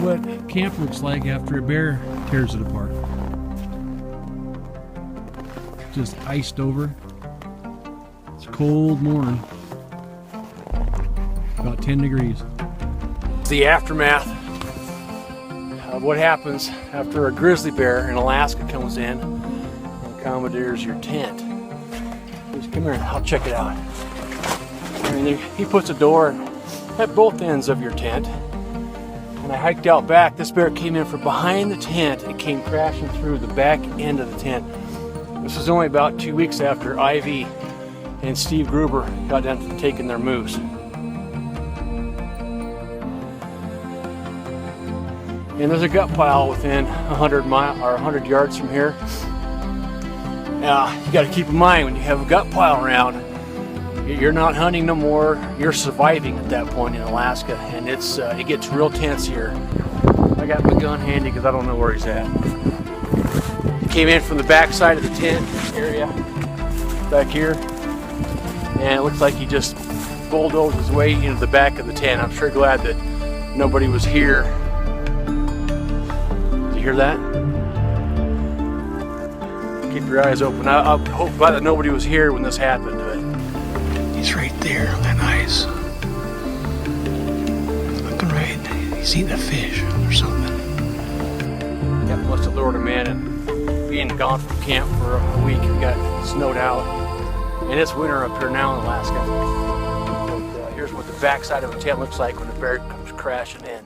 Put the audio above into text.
what camp looks like after a bear tears it apart. Just iced over. It's a cold morning. About 10 degrees. The aftermath of what happens after a grizzly bear in Alaska comes in and commandeers your tent. Just come here, I'll check it out. I mean, he puts a door at both ends of your tent. When I hiked out back, this bear came in from behind the tent and came crashing through the back end of the tent. This was only about 2 weeks after Ivy and Steve Gruber got down to taking their moose. And there's a gut pile within 100 yards from here. Now, you got to keep in mind, when you have a gut pile around, you're not hunting no more, you're surviving at that point in Alaska, and it gets real tense here. I got my gun handy because I don't know where he's at. He came in from the back side of the tent area, back here, and it looks like he just bulldozed his way into the back of the tent. I'm sure glad that nobody was here. Did you hear that? Keep your eyes open. I hope that nobody was here when this happened. He's right there on that ice. Looking right. He's eating a fish or something. Yep, must have lured him in, and being gone from camp for a week, we got snowed out. And it's winter up here now in Alaska. But, here's what the backside of a tent looks like when the bear comes crashing in.